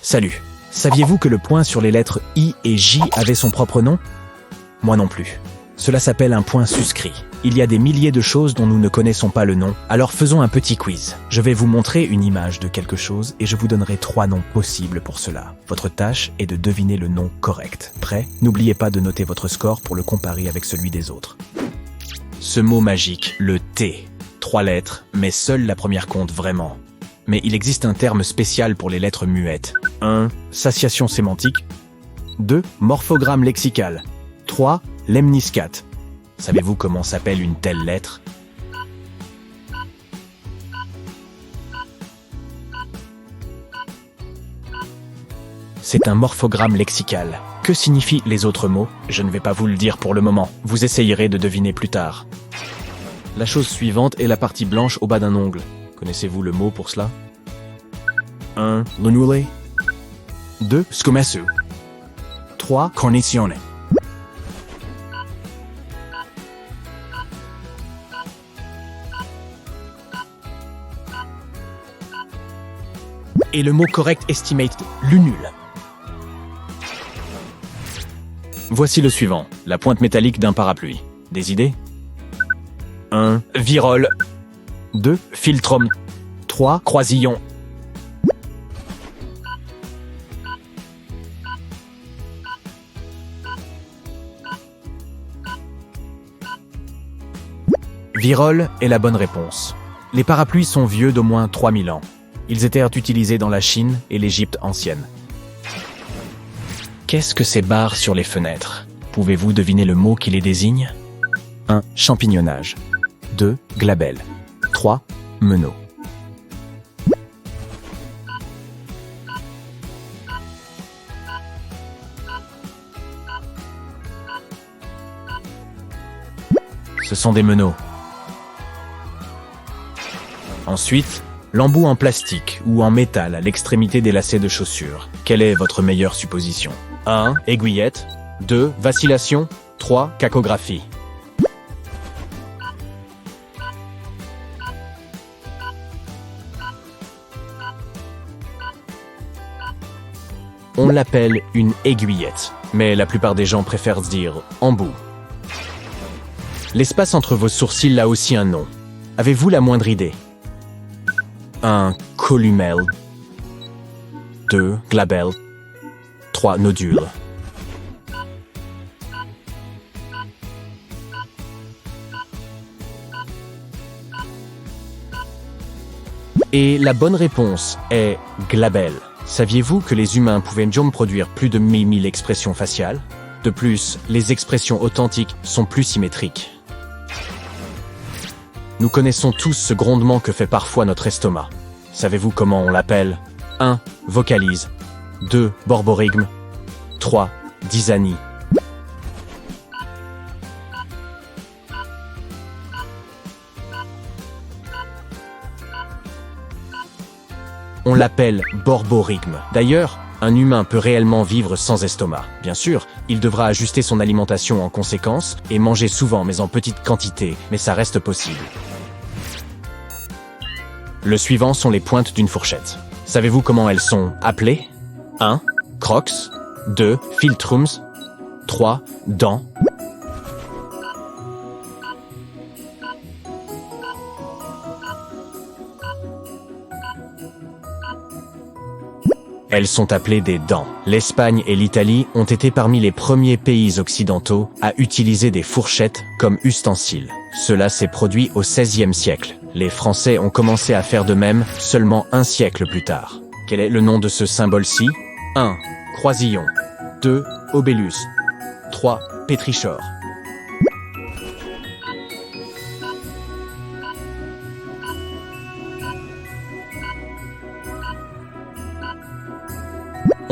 Salut. Saviez-vous que le point sur les lettres I et J avait son propre nom? Moi non plus. Cela s'appelle un point suscrit. Il y a des milliers de choses dont nous ne connaissons pas le nom, alors faisons un petit quiz. Je vais vous montrer une image de quelque chose et je vous donnerai 3 noms possibles pour cela. Votre tâche est de deviner le nom correct. Prêt? N'oubliez pas de noter votre score pour le comparer avec celui des autres. Ce mot magique, le T. 3 lettres, mais seule la première compte vraiment. Mais il existe un terme spécial pour les lettres muettes. 1. Satiation sémantique. 2. Morphogramme lexical. 3. Lemniscate. Savez-vous comment s'appelle une telle lettre? C'est un morphogramme lexical. Que signifient les autres mots? Je ne vais pas vous le dire pour le moment. Vous essayerez de deviner plus tard. La chose suivante est la partie blanche au bas d'un ongle. Connaissez-vous le mot pour cela? 1. Lunule. 2. Scumesu. 3. Cornicione. Et le mot correct estimate, lunule. Voici le suivant, la pointe métallique d'un parapluie. Des idées? 1. Virole. 2. Philtrum. 3. Croisillon. Virole est la bonne réponse. Les parapluies sont vieux d'au moins 3000 ans. Ils étaient utilisés dans la Chine et l'Égypte ancienne. Qu'est-ce que ces barres sur les fenêtres? Pouvez-vous deviner le mot qui les désigne? 1. Champignonnage. 2. Glabelle. 3. Meneaux. Ce sont des meneaux. Ensuite, l'embout en plastique ou en métal à l'extrémité des lacets de chaussures. Quelle est votre meilleure supposition? 1. Aiguillette. 2. Vacillation. 3. Cacographie. On l'appelle une aiguillette, mais la plupart des gens préfèrent dire embout. L'espace entre vos sourcils a aussi un nom. Avez-vous la moindre idée? 1. Columelle. 2. Glabelle. 3. Nodule. Et la bonne réponse est glabelle. Saviez-vous que les humains pouvaient produire plus de 1000 000 expressions faciales? De plus, les expressions authentiques sont plus symétriques. Nous connaissons tous ce grondement que fait parfois notre estomac. Savez-vous comment on l'appelle? 1. Vocalise. 2. Borborygme. 3. Dysanie. On l'appelle borborygme. D'ailleurs, un humain peut réellement vivre sans estomac. Bien sûr, il devra ajuster son alimentation en conséquence et manger souvent mais en petite quantité, mais ça reste possible. Le suivant sont les pointes d'une fourchette. Savez-vous comment elles sont appelées? 1. Crocs. 2. Philtrums. 3. Dents. Elles sont appelées des dents. L'Espagne et l'Italie ont été parmi les premiers pays occidentaux à utiliser des fourchettes comme ustensiles. Cela s'est produit au XVIe siècle. Les Français ont commencé à faire de même seulement un siècle plus tard. Quel est le nom de ce symbole-ci? 1. Croisillon. 2. Obélus. 3. Pétrichor.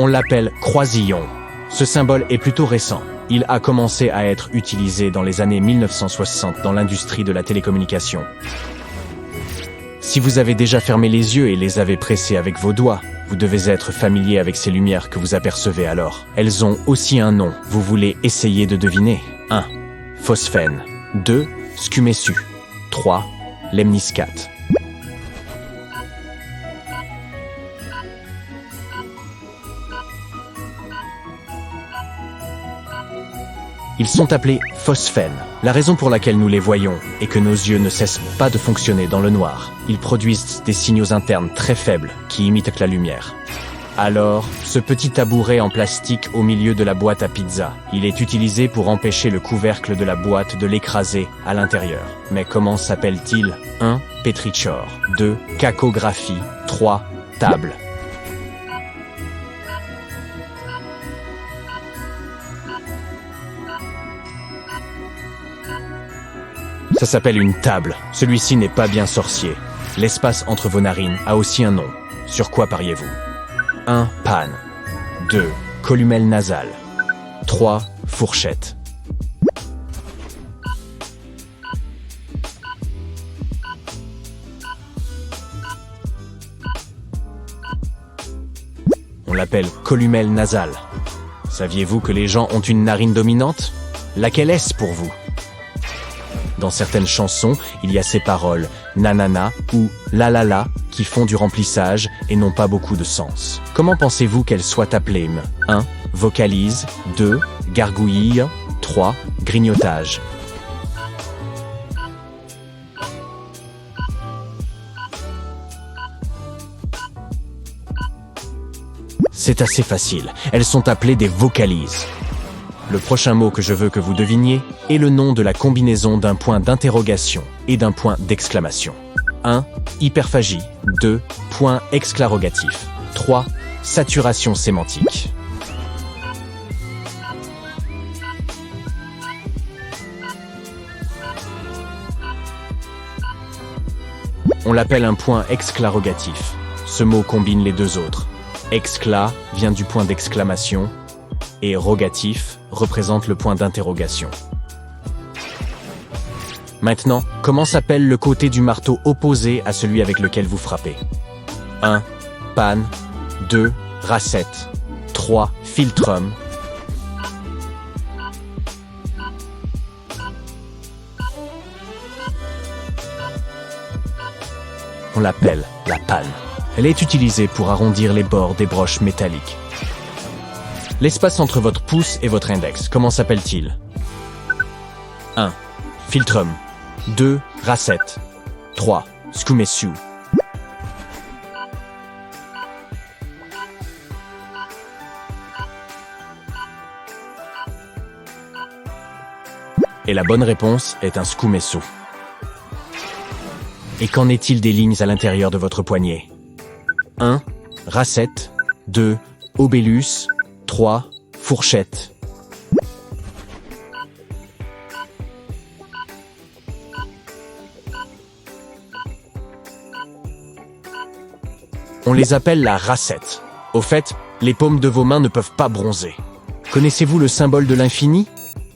On l'appelle croisillon. Ce symbole est plutôt récent. Il a commencé à être utilisé dans les années 1960 dans l'industrie de la télécommunication. Si vous avez déjà fermé les yeux et les avez pressés avec vos doigts, vous devez être familier avec ces lumières que vous apercevez alors. Elles ont aussi un nom. Vous voulez essayer de deviner? 1. Phosphène. 2. Scumesu. 3. Lemniscate. Ils sont appelés phosphènes. La raison pour laquelle nous les voyons est que nos yeux ne cessent pas de fonctionner dans le noir. Ils produisent des signaux internes très faibles qui imitent la lumière. Alors, ce petit tabouret en plastique au milieu de la boîte à pizza, il est utilisé pour empêcher le couvercle de la boîte de l'écraser à l'intérieur. Mais comment s'appelle-t-il? 1. Petrichor. 2. Cacographie. 3. Table. Ça s'appelle une table. Celui-ci n'est pas bien sorcier. L'espace entre vos narines a aussi un nom. Sur quoi pariez-vous? 1. Panne. 2. Columelle nasale. 3. Fourchette. On l'appelle columelle nasale. Saviez-vous que les gens ont une narine dominante? Laquelle est-ce pour vous? Dans certaines chansons, il y a ces paroles « nanana » ou « la la la » qui font du remplissage et n'ont pas beaucoup de sens. Comment pensez-vous qu'elles soient appelées? 1. Vocalise. 2. Gargouille. 3. Grignotage. C'est assez facile. Elles sont appelées des vocalises. Le prochain mot que je veux que vous deviniez est le nom de la combinaison d'un point d'interrogation et d'un point d'exclamation. 1. Hyperphagie. 2. Point exclarogatif. 3. Saturation sémantique. On l'appelle un point exclarogatif. Ce mot combine les deux autres. Excla vient du point d'exclamation et rogatif représente le point d'interrogation. Maintenant, comment s'appelle le côté du marteau opposé à celui avec lequel vous frappez? 1. Panne. 2. Racette. 3. Philtrum. On l'appelle la panne. Elle est utilisée pour arrondir les bords des broches métalliques. L'espace entre votre pouce et votre index, comment s'appelle-t-il? 1. Philtrum. 2. Racette. 3. Scumesu. Et la bonne réponse est un scumesu. Et qu'en est-il des lignes à l'intérieur de votre poignet? 1. Racette. 2. Obélus. 3. Fourchette. On les appelle la racette. Au fait, les paumes de vos mains ne peuvent pas bronzer. Connaissez-vous le symbole de l'infini?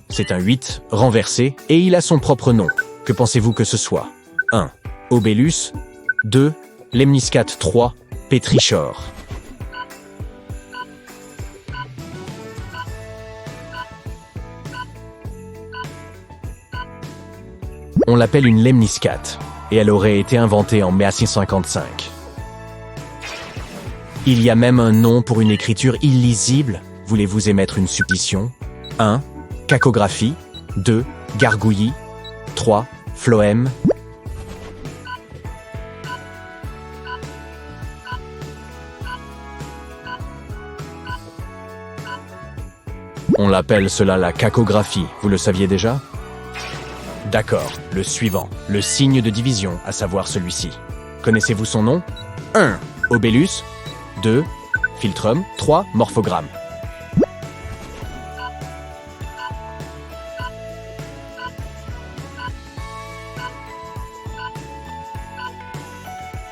C'est un 8 renversé et il a son propre nom. Que pensez-vous que ce soit? 1. Obélus. 2. Lemniscate. 3. Petrichor. On l'appelle une lemniscate, et elle aurait été inventée en 1655. Il y a même un nom pour une écriture illisible. Voulez-vous émettre une supposition? 1. Cacographie. 2. Gargouillis. 3. Phloème. On l'appelle cela la cacographie, vous le saviez déjà? D'accord, le suivant, le signe de division, à savoir celui-ci. Connaissez-vous son nom? 1. Obélus. 2. Philtrum. 3. Morphogramme.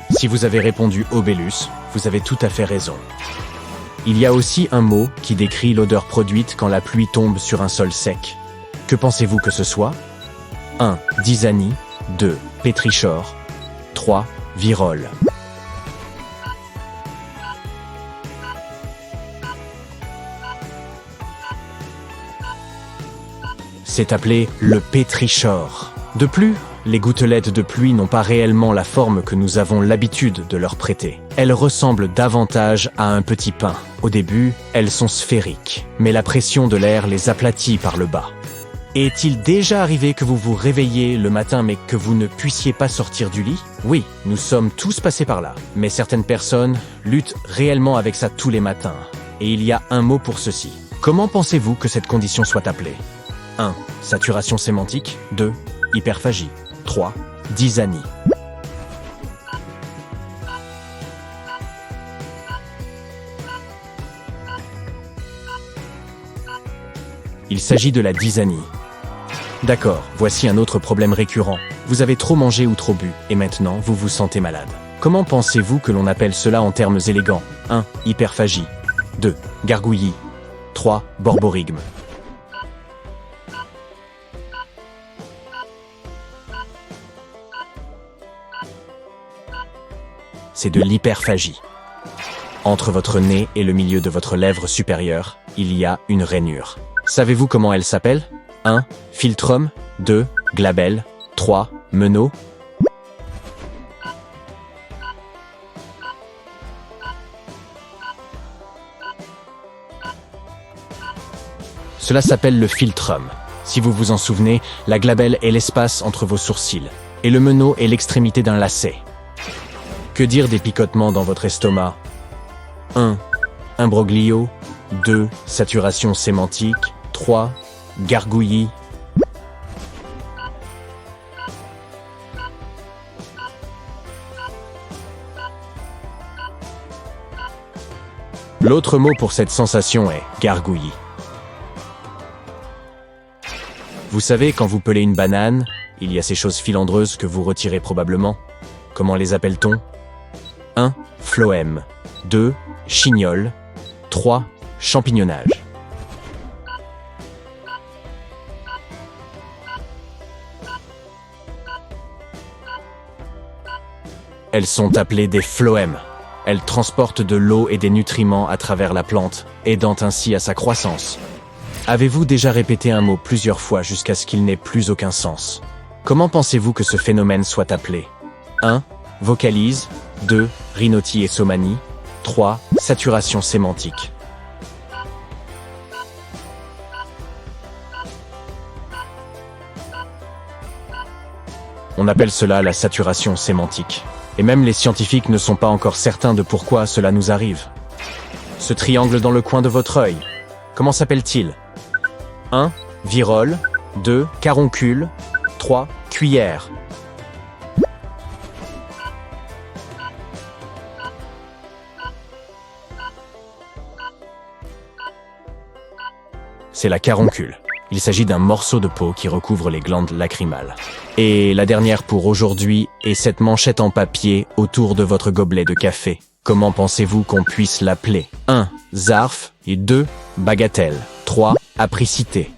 Si vous avez répondu Obélus, vous avez tout à fait raison. Il y a aussi un mot qui décrit l'odeur produite quand la pluie tombe sur un sol sec. Que pensez-vous que ce soit? 1. Dysanie. 2. Petrichor. 3. Virole. C'est appelé le pétrichor. De plus, les gouttelettes de pluie n'ont pas réellement la forme que nous avons l'habitude de leur prêter. Elles ressemblent davantage à un petit pain. Au début, elles sont sphériques, mais la pression de l'air les aplatit par le bas. Est-il déjà arrivé que vous vous réveillez le matin mais que vous ne puissiez pas sortir du lit? Oui, nous sommes tous passés par là. Mais certaines personnes luttent réellement avec ça tous les matins. Et il y a un mot pour ceci. Comment pensez-vous que cette condition soit appelée? 1. Saturation sémantique. 2. Hyperphagie. 3. Dysanie. Il s'agit de la dysanie. D'accord, voici un autre problème récurrent. Vous avez trop mangé ou trop bu, et maintenant vous vous sentez malade. Comment pensez-vous que l'on appelle cela en termes élégants? 1. Hyperphagie. 2. Gargouillis. 3. Borborygme. C'est de l'hyperphagie. Entre votre nez et le milieu de votre lèvre supérieure, il y a une rainure. Savez-vous comment elle s'appelle? 1. Philtrum. 2. Glabelle. 3. Meneau. Cela s'appelle le philtrum. Si vous vous en souvenez, la glabelle est l'espace entre vos sourcils, et le meneau est l'extrémité d'un lacet. Que dire des picotements dans votre estomac? 1. Imbroglio. 2. Saturation sémantique. 3. Gargouillis. L'autre mot pour cette sensation est gargouillis. Vous savez, quand vous pelez une banane, il y a ces choses filandreuses que vous retirez probablement. Comment les appelle-t-on? 1. Phloème. 2. Chignol. 3. Champignonnage. Elles sont appelées des phloèmes. Elles transportent de l'eau et des nutriments à travers la plante, aidant ainsi à sa croissance. Avez-vous déjà répété un mot plusieurs fois jusqu'à ce qu'il n'ait plus aucun sens? Comment pensez-vous que ce phénomène soit appelé? 1. Vocalise. 2. Rhinotie et somanie. 3. Saturation sémantique. On appelle cela la saturation sémantique. Et même les scientifiques ne sont pas encore certains de pourquoi cela nous arrive. Ce triangle dans le coin de votre œil, comment s'appelle-t-il? 1. Virole. 2. Caroncule. 3. Cuillère. C'est la caroncule. Il s'agit d'un morceau de peau qui recouvre les glandes lacrymales. Et la dernière pour aujourd'hui est cette manchette en papier autour de votre gobelet de café. Comment pensez-vous qu'on puisse l'appeler? 1. Zarf. Et 2. Bagatelle. 3. Apricité.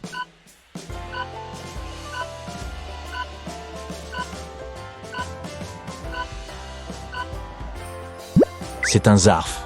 C'est un zarf.